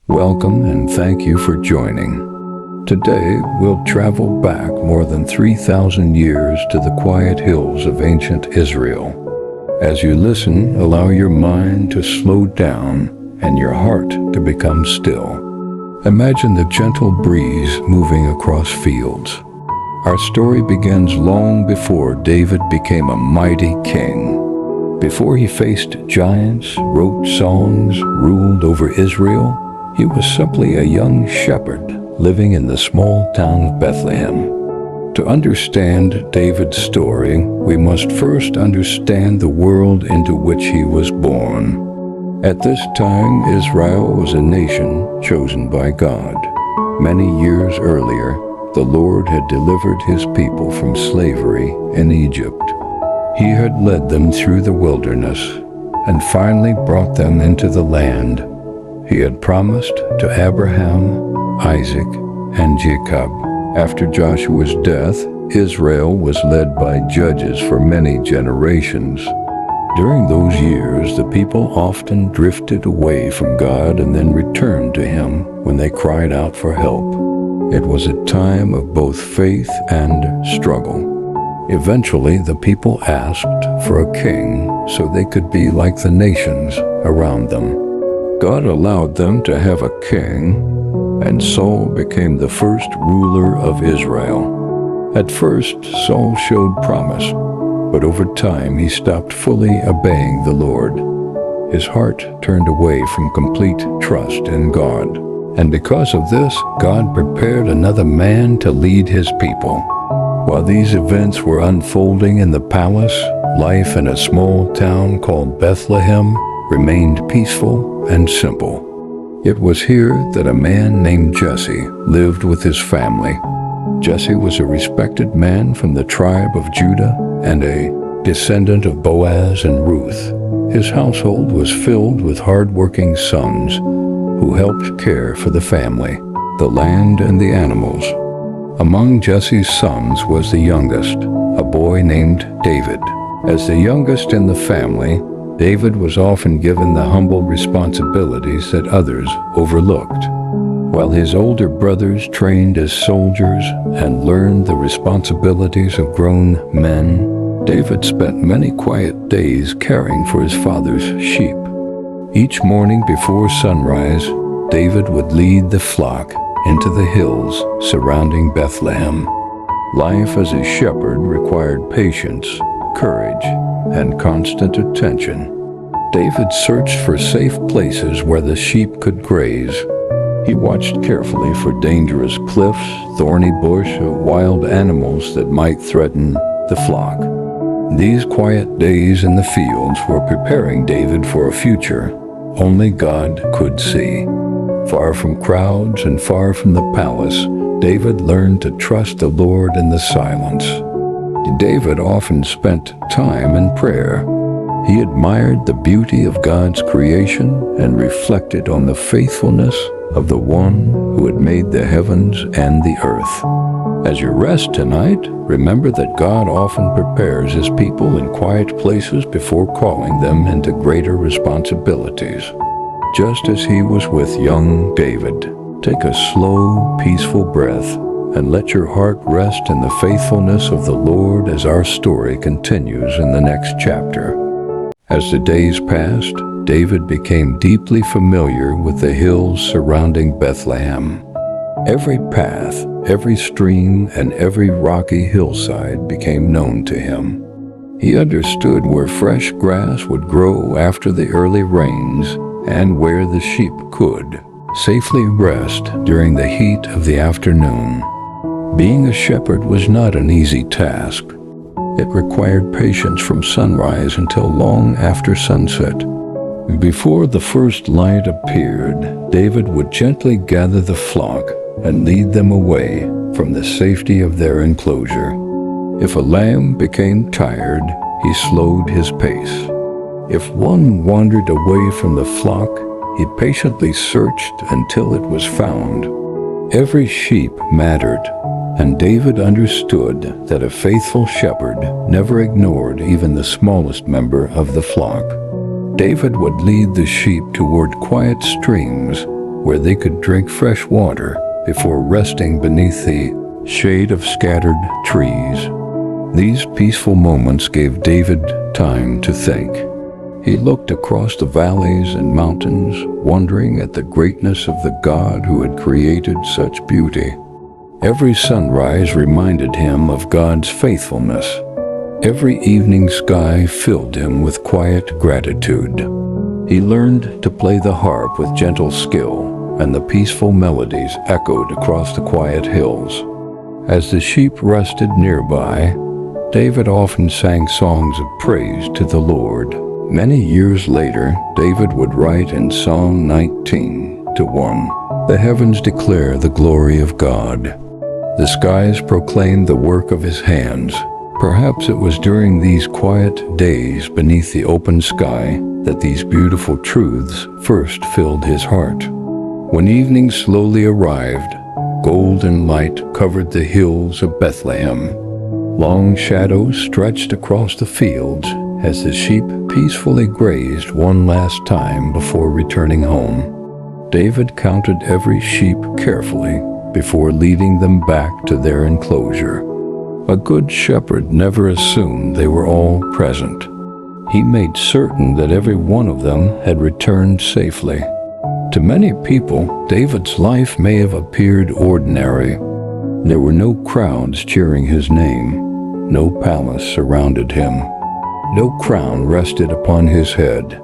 Welcome and thank you for joining. Today, we'll travel back more than 3,000 years to the quiet hills of ancient Israel. As you listen, allow your mind to slow down and your heart to become still. Imagine the gentle breeze moving across fields. Our story begins long before David became a mighty king. Before he faced giants, wrote songs, ruled over Israel, he was simply a young shepherd living in the small town of Bethlehem. To understand David's story, we must first understand the world into which he was born. At this time, Israel was a nation chosen by God. Many years earlier, the Lord had delivered his people from slavery in Egypt. He had led them through the wilderness and finally brought them into the land he had promised to Abraham, Isaac, and Jacob. After Joshua's death, Israel was led by judges for many generations. During those years, the people often drifted away from God and then returned to him when they cried out for help. It was a time of both faith and struggle. Eventually, the people asked for a king so they could be like the nations around them. God allowed them to have a king, and Saul became the first ruler of Israel. At first, Saul showed promise, but over time he stopped fully obeying the Lord. His heart turned away from complete trust in God. And because of this, God prepared another man to lead his people. While these events were unfolding in the palace, life in a small town called Bethlehem remained peaceful and simple. It was here that a man named Jesse lived with his family. Jesse was a respected man from the tribe of Judah and a descendant of Boaz and Ruth. His household was filled with hard-working sons who helped care for the family, the land, and the animals. Among Jesse's sons was the youngest, a boy named David. As the youngest in the family, David was often given the humble responsibilities that others overlooked. While his older brothers trained as soldiers and learned the responsibilities of grown men, David spent many quiet days caring for his father's sheep. Each morning before sunrise, David would lead the flock into the hills surrounding Bethlehem. Life as a shepherd required patience, courage, and constant attention. David searched for safe places where the sheep could graze. He watched carefully for dangerous cliffs, thorny bush, or wild animals that might threaten the flock. These quiet days in the fields were preparing David for a future only God could see. Far from crowds and far from the palace, David learned to trust the Lord in the silence. David often spent time in prayer. He admired the beauty of God's creation and reflected on the faithfulness of the one who had made the heavens and the earth. As you rest tonight, remember that God often prepares his people in quiet places before calling them into greater responsibilities. Just as he was with young David, take a slow, peaceful breath and let your heart rest in the faithfulness of the Lord as our story continues in the next chapter. As the days passed, David became deeply familiar with the hills surrounding Bethlehem. Every path, every stream, and every rocky hillside became known to him. He understood where fresh grass would grow after the early rains and where the sheep could safely rest during the heat of the afternoon. Being a shepherd was not an easy task. It required patience from sunrise until long after sunset. Before the first light appeared, David would gently gather the flock and lead them away from the safety of their enclosure. If a lamb became tired, he slowed his pace. If one wandered away from the flock, he patiently searched until it was found. Every sheep mattered, and David understood that a faithful shepherd never ignored even the smallest member of the flock. David would lead the sheep toward quiet streams where they could drink fresh water before resting beneath the shade of scattered trees. These peaceful moments gave David time to think. He looked across the valleys and mountains, wondering at the greatness of the God who had created such beauty. Every sunrise reminded him of God's faithfulness. Every evening sky filled him with quiet gratitude. He learned to play the harp with gentle skill, and the peaceful melodies echoed across the quiet hills. As the sheep rested nearby, David often sang songs of praise to the Lord. Many years later, David would write in Psalm 19:1, "The heavens declare the glory of God. The skies proclaim the work of his hands." Perhaps it was during these quiet days beneath the open sky that these beautiful truths first filled his heart. When evening slowly arrived, golden light covered the hills of Bethlehem. Long shadows stretched across the fields as the sheep peacefully grazed one last time before returning home. David counted every sheep carefully before leading them back to their enclosure. A good shepherd never assumed they were all present. He made certain that every one of them had returned safely. To many people, David's life may have appeared ordinary. There were no crowds cheering his name. No palace surrounded him. No crown rested upon his head.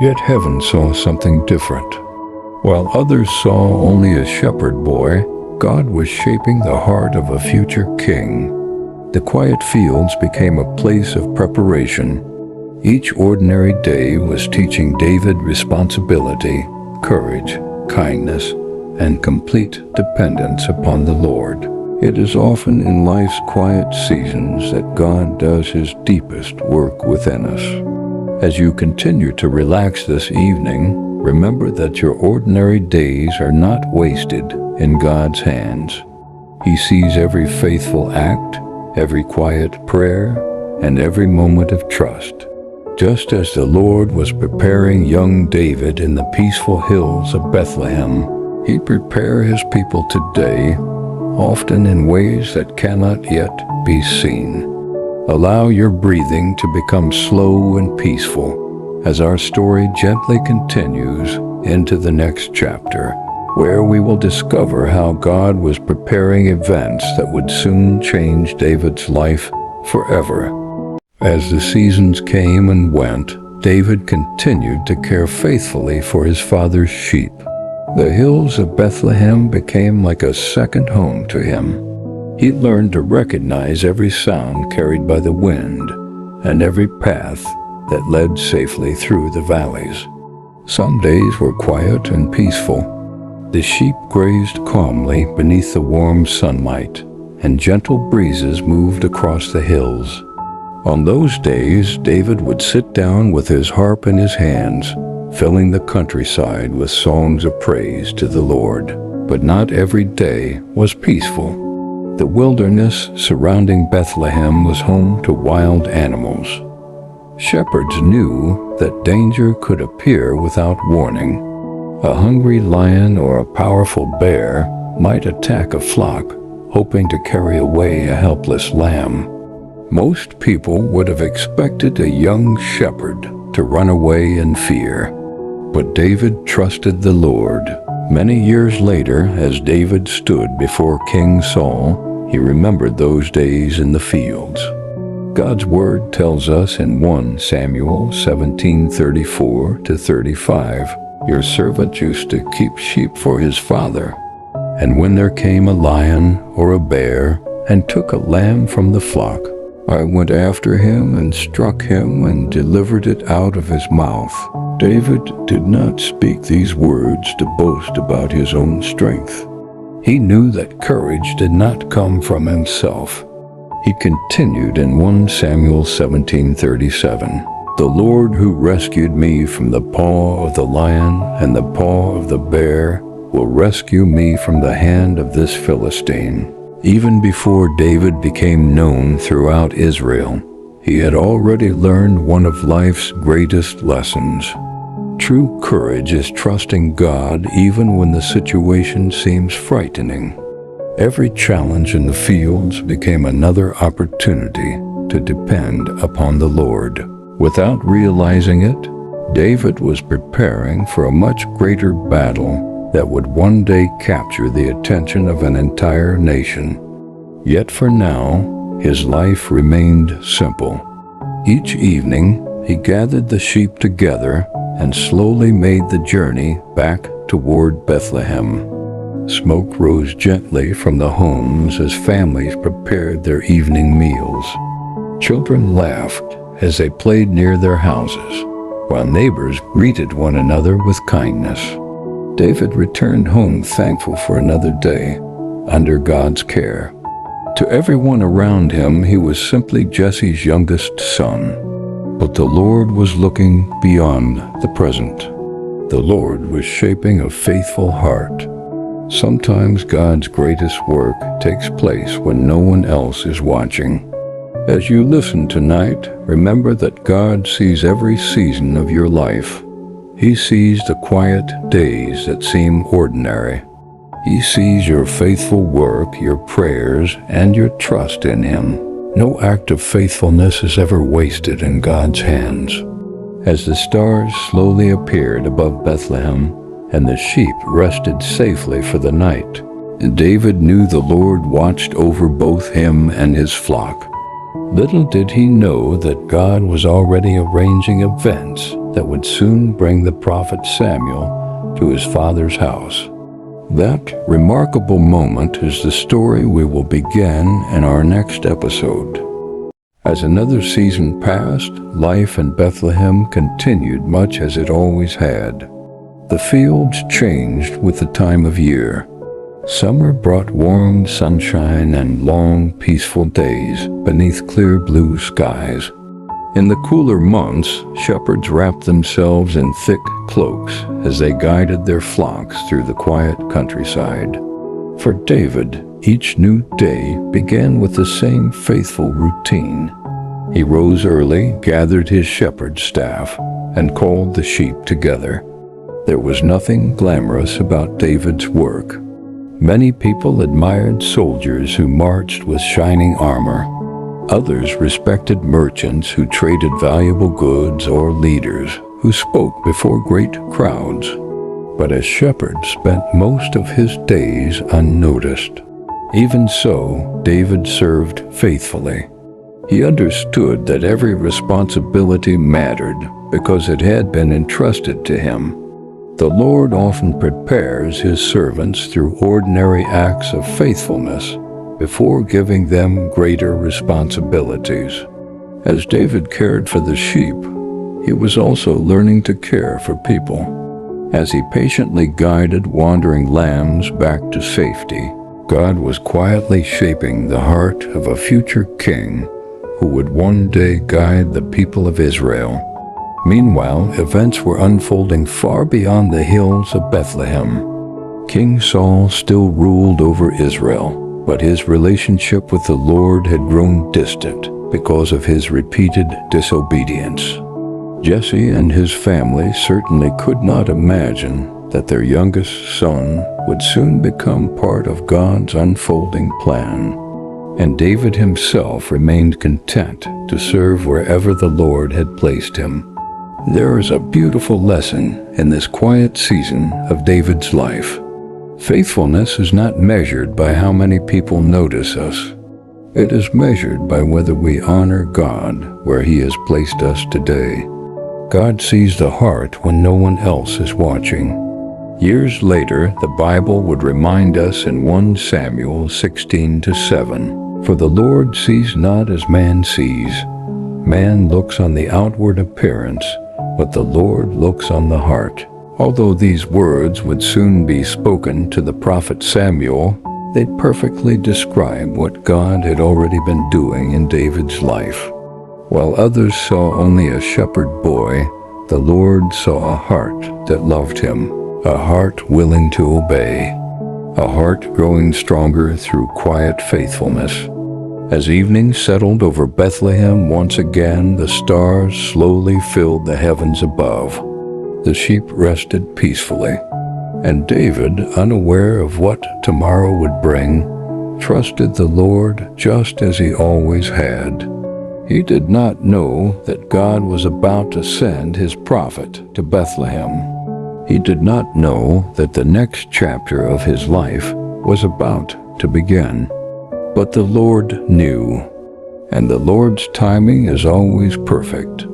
Yet heaven saw something different. While others saw only a shepherd boy, God was shaping the heart of a future king. The quiet fields became a place of preparation. Each ordinary day was teaching David responsibility, courage, kindness, and complete dependence upon the Lord. It is often in life's quiet seasons that God does his deepest work within us. As you continue to relax this evening, remember that your ordinary days are not wasted in God's hands. He sees every faithful act, every quiet prayer, and every moment of trust. Just as the Lord was preparing young David in the peaceful hills of Bethlehem, He'd prepare His people today, often in ways that cannot yet be seen. Allow your breathing to become slow and peaceful as our story gently continues into the next chapter, where we will discover how God was preparing events that would soon change David's life forever. As the seasons came and went, David continued to care faithfully for his father's sheep. The hills of Bethlehem became like a second home to him. He learned to recognize every sound carried by the wind and every path that led safely through the valleys. Some days were quiet and peaceful. The sheep grazed calmly beneath the warm sunlight, and gentle breezes moved across the hills. On those days, David would sit down with his harp in his hands, filling the countryside with songs of praise to the Lord. But not every day was peaceful. The wilderness surrounding Bethlehem was home to wild animals. Shepherds knew that danger could appear without warning. A hungry lion or a powerful bear might attack a flock, hoping to carry away a helpless lamb. Most people would have expected a young shepherd to run away in fear. But David trusted the Lord. Many years later, as David stood before King Saul, he remembered those days in the fields. God's word tells us in 1 Samuel 17:34-35, "Your servant used to keep sheep for his father, and when there came a lion or a bear and took a lamb from the flock, I went after him and struck him and delivered it out of his mouth." David did not speak these words to boast about his own strength. He knew that courage did not come from himself. He continued in 1 Samuel 17:37, "The Lord who rescued me from the paw of the lion and the paw of the bear will rescue me from the hand of this Philistine." Even before David became known throughout Israel, he had already learned one of life's greatest lessons. True courage is trusting God even when the situation seems frightening. Every challenge in the fields became another opportunity to depend upon the Lord. Without realizing it, David was preparing for a much greater battle that would one day capture the attention of an entire nation. Yet for now, his life remained simple. Each evening, he gathered the sheep together and slowly made the journey back toward Bethlehem. Smoke rose gently from the homes as families prepared their evening meals. Children laughed as they played near their houses, while neighbors greeted one another with kindness. David returned home thankful for another day under God's care. To everyone around him, he was simply Jesse's youngest son. But the Lord was looking beyond the present. The Lord was shaping a faithful heart. Sometimes God's greatest work takes place when no one else is watching. As you listen tonight, remember that God sees every season of your life. He sees the quiet days that seem ordinary. He sees your faithful work, your prayers, and your trust in Him. No act of faithfulness is ever wasted in God's hands. As the stars slowly appeared above Bethlehem and the sheep rested safely for the night, David knew the Lord watched over both him and his flock. Little did he know that God was already arranging events that would soon bring the prophet Samuel to his father's house. That remarkable moment is the story we will begin in our next episode. As another season passed, life in Bethlehem continued much as it always had. The fields changed with the time of year. Summer brought warm sunshine and long, peaceful days beneath clear blue skies. In the cooler months, shepherds wrapped themselves in thick cloaks as they guided their flocks through the quiet countryside. For David, each new day began with the same faithful routine. He rose early, gathered his shepherd's staff, and called the sheep together. There was nothing glamorous about David's work. Many people admired soldiers who marched with shining armor. Others respected merchants who traded valuable goods or leaders who spoke before great crowds. But a shepherd spent most of his days unnoticed. Even so, David served faithfully. He understood that every responsibility mattered because it had been entrusted to him. The Lord often prepares His servants through ordinary acts of faithfulness before giving them greater responsibilities. As David cared for the sheep, he was also learning to care for people. As he patiently guided wandering lambs back to safety, God was quietly shaping the heart of a future king who would one day guide the people of Israel. Meanwhile, events were unfolding far beyond the hills of Bethlehem. King Saul still ruled over Israel, but his relationship with the Lord had grown distant because of his repeated disobedience. Jesse and his family certainly could not imagine that their youngest son would soon become part of God's unfolding plan. And David himself remained content to serve wherever the Lord had placed him. There is a beautiful lesson in this quiet season of David's life. Faithfulness is not measured by how many people notice us. It is measured by whether we honor God where He has placed us today. God sees the heart when no one else is watching. Years later, the Bible would remind us in 1 Samuel 16-7, "For the Lord sees not as man sees. Man looks on the outward appearance, but the Lord looks on the heart." Although these words would soon be spoken to the prophet Samuel, they perfectly describe what God had already been doing in David's life. While others saw only a shepherd boy, the Lord saw a heart that loved Him, a heart willing to obey, a heart growing stronger through quiet faithfulness. As evening settled over Bethlehem once again, the stars slowly filled the heavens above. The sheep rested peacefully, and David, unaware of what tomorrow would bring, trusted the Lord just as he always had. He did not know that God was about to send his prophet to Bethlehem. He did not know that the next chapter of his life was about to begin. But the Lord knew, and the Lord's timing is always perfect.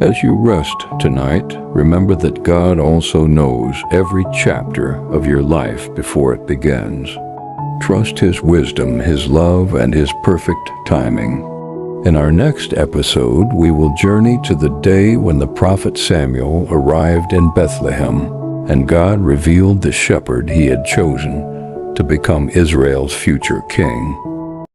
As you rest tonight, remember that God also knows every chapter of your life before it begins. Trust His wisdom, His love, and His perfect timing. In our next episode, we will journey to the day when the prophet Samuel arrived in Bethlehem, and God revealed the shepherd He had chosen to become Israel's future king.